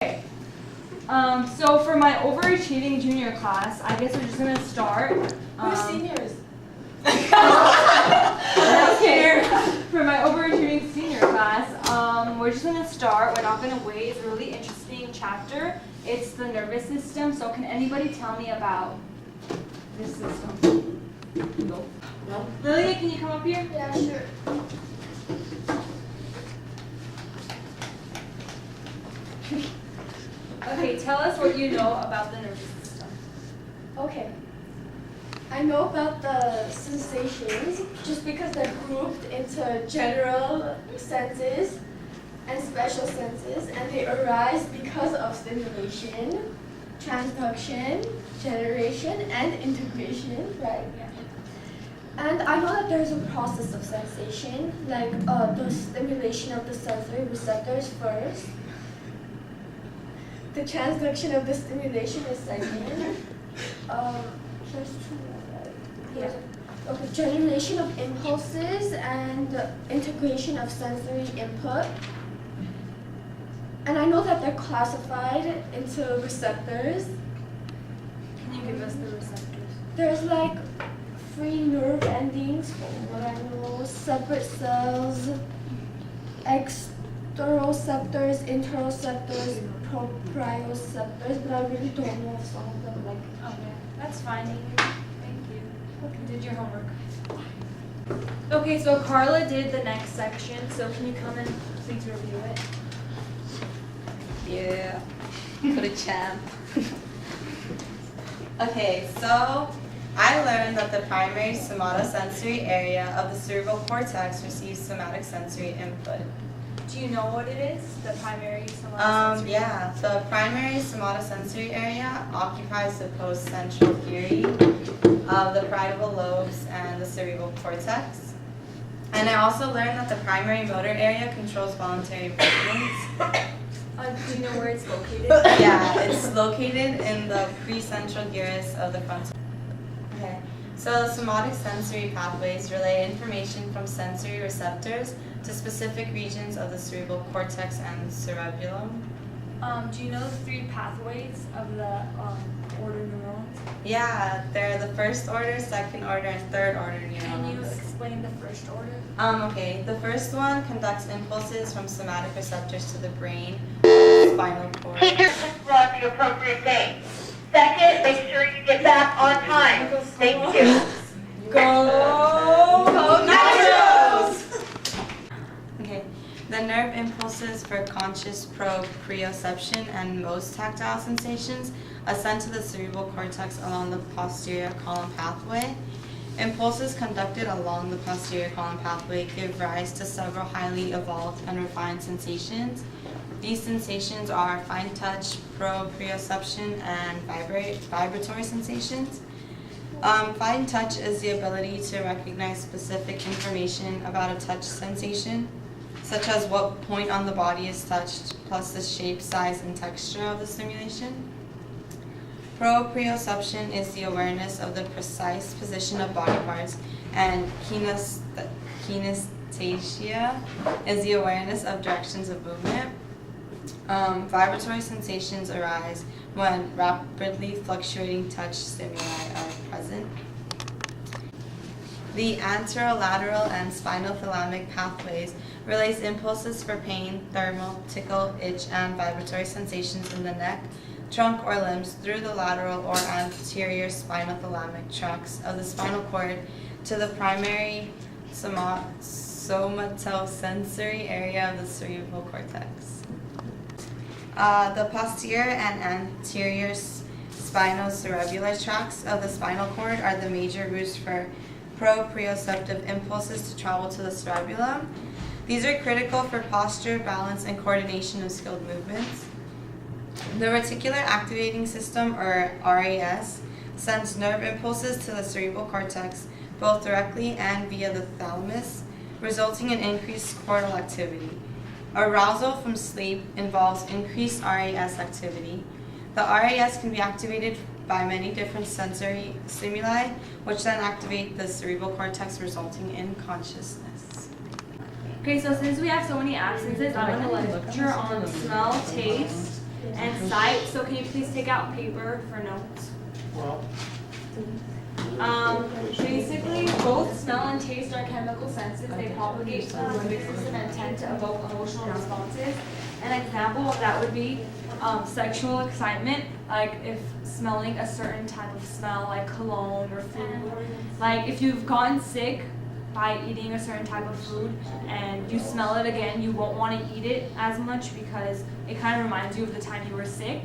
Okay. So for my overachieving junior class, I guess we're just gonna start. We're seniors. Okay. For my overachieving senior class, we're just gonna start. We're not gonna wait. It's a really interesting chapter. It's the nervous system. So can anybody tell me about this system? No. Lilia, can you come up here? Yeah, sure. Okay, tell us what you know about the nervous system. Okay. I know about the sensations just because they're grouped into general senses and special senses, and they arise because of stimulation, transduction, generation, and integration, right? Yeah. And I know that there's a process of sensation, like the stimulation of the sensory receptors first. The transduction of the stimulation is second. Yeah. Okay, generation of impulses and integration of sensory input. And I know that they're classified into receptors. Can you give us the receptors? There's like 3 nerve endings, from what I know, separate cells, exteroceptors, interoceptors, proprioceptors, but I really don't know if some of them like. Okay, that's fine. Thank you. Okay. Did your homework. Okay, so Carla did the next section, so can you come and please review it? Yeah, what a champ. Okay, so I learned that the primary somatosensory area of the cerebral cortex receives somatic sensory input. Do you know what it is? The primary somatosensory? Yeah, the primary somatosensory area occupies the post-central theory of the parietal lobes and the cerebral cortex. And I also learned that the primary motor area controls voluntary movements. Do you know where it's located? Yeah, it's located in the precentral gyrus of the frontal. Okay, so the somatic sensory pathways relay information from sensory receptors to specific regions of the cerebral cortex and cerebellum. Do you know the 3 pathways of the order neurons? Yeah, they're the first order, second order, and third order neurons. Can you explain the first order? Okay, the first one conducts impulses from somatic receptors to the brain, spinal cord. Teachers must run the appropriate name. Second, make sure you get back on time. Thank you. Go Nachos! Okay, the nerve impulses for conscious proprioception and most tactile sensations ascend to the cerebral cortex along the posterior column pathway. Impulses conducted along the posterior column pathway give rise to several highly evolved and refined sensations. These sensations are fine touch, proprioception, and vibratory sensations. Fine touch is the ability to recognize specific information about a touch sensation, such as what point on the body is touched, plus the shape, size, and texture of the stimulation. Proprioception is the awareness of the precise position of body parts, and kinesthesia is the awareness of directions of movement. Vibratory sensations arise when rapidly fluctuating touch stimuli are present. The anterolateral and spinothalamic pathways release impulses for pain, thermal, tickle, itch, and vibratory sensations in the neck, trunk, or limbs through the lateral or anterior spinothalamic tracts of the spinal cord to the primary somatosensory area of the cerebral cortex. The posterior and anterior spinocerebellar tracts of the spinal cord are the major routes for proprioceptive impulses to travel to the cerebellum. These are critical for posture, balance, and coordination of skilled movements. The reticular activating system, or RAS, sends nerve impulses to the cerebral cortex both directly and via the thalamus, resulting in increased cortical activity. Arousal from sleep involves increased RAS activity. The RAS can be activated by many different sensory stimuli, which then activate the cerebral cortex, resulting in consciousness. Okay, so since we have so many absences, I'm going to lecture on smell, taste, and sight. So can you please take out paper for notes? Well, Basically, both smell and taste are chemical senses. They propagate through the limbic system and tend to evoke emotional responses. An example of that would be sexual excitement, like if smelling a certain type of smell, like cologne or food. Like if you've gotten sick by eating a certain type of food and you smell it again, you won't want to eat it as much because it kind of reminds you of the time you were sick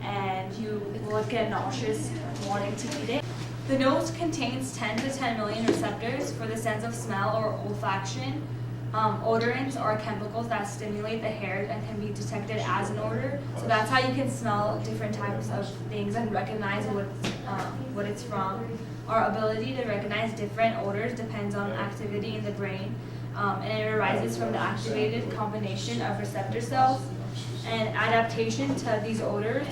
and you will get nauseous wanting to eat it. The nose contains 10 to 10 million receptors for the sense of smell or olfaction. Odorants are chemicals that stimulate the hairs and can be detected as an odor. So that's how you can smell different types of things and recognize what it's from. Our ability to recognize different odors depends on activity in the brain, and it arises from the activated combination of receptor cells. And adaptation to these odors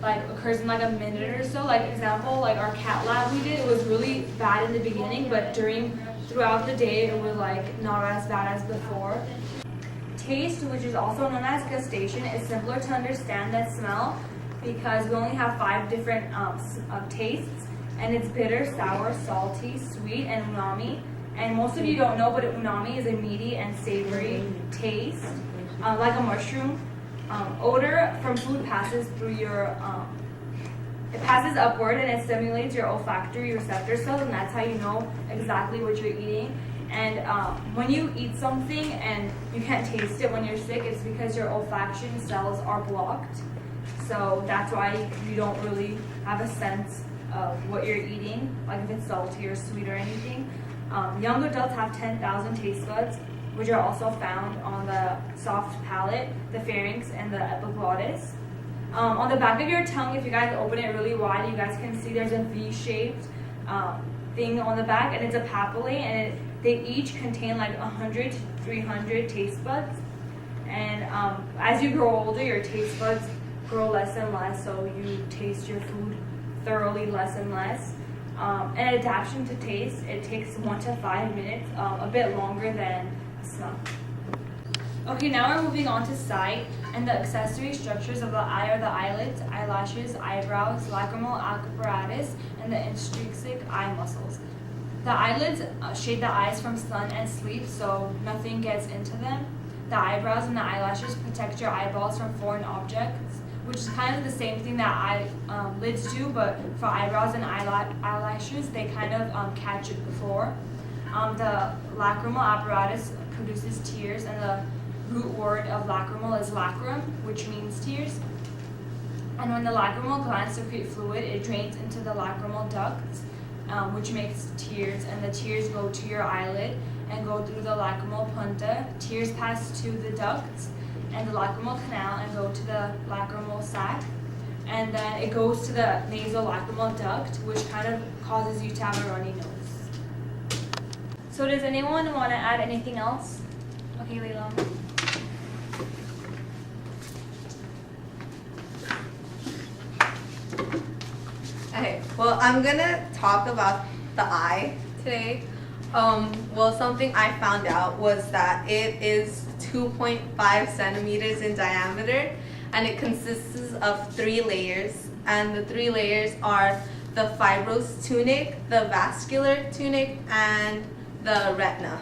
occurs in like a minute or so. Like example, like our cat lab we did, it was really bad in the beginning, but throughout the day it was like not as bad as before. Taste, which is also known as gustation, is simpler to understand than smell because we only have 5 different tastes, and it's bitter, sour, salty, sweet, and umami. And most of you don't know, but umami is a meaty and savory taste, like a mushroom. Odor from food passes through it passes upward and it stimulates your olfactory receptor cells, and that's how you know exactly what you're eating. And when you eat something and you can't taste it when you're sick, it's because your olfaction cells are blocked. So that's why you don't really have a sense of what you're eating, like if it's salty or sweet or anything. Young adults have 10,000 taste buds, which are also found on the soft palate, the pharynx, and the epiglottis. On the back of your tongue, if you guys open it really wide, you guys can see there's a V-shaped thing on the back, and it's a papillae, and they each contain like 100 to 300 taste buds. And as you grow older, your taste buds grow less and less, so you taste your food thoroughly less and less. An adaptation to taste, it takes 1 to 5 minutes, a bit longer than smell. Okay, now we're moving on to sight, and the accessory structures of the eye are the eyelids, eyelashes, eyebrows, lacrimal apparatus, and the intrinsic eye muscles. The eyelids shade the eyes from sun and sleep, so nothing gets into them. The eyebrows and the eyelashes protect your eyeballs from foreign objects, which is kind of the same thing that lids do, but for eyebrows and eyelashes, they kind of catch it before. The lacrimal apparatus produces tears, and the root word of lacrimal is lacrum, which means tears. And when the lacrimal glands secrete fluid, it drains into the lacrimal ducts, which makes tears, and the tears go to your eyelid and go through the lacrimal punta. Tears pass to the ducts and the lacrimal canal and go to the lacrimal sac, and then it goes to the nasolacrimal duct, which kind of causes you to have a runny nose. So does anyone want to add anything else? Okay, Layla. Okay, well, I'm gonna talk about the eye today. Well, something I found out was that it is 2.5 centimeters in diameter, and it consists of 3 layers. And the 3 layers are the fibrous tunic, the vascular tunic, and the retina.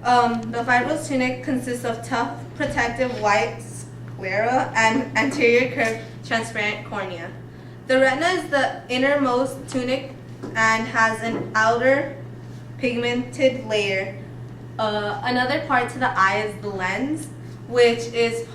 The fibrous tunic consists of tough, protective white sclera and anterior curved transparent cornea. The retina is the innermost tunic and has an outer pigmented layer. Another part to the eye is the lens, which is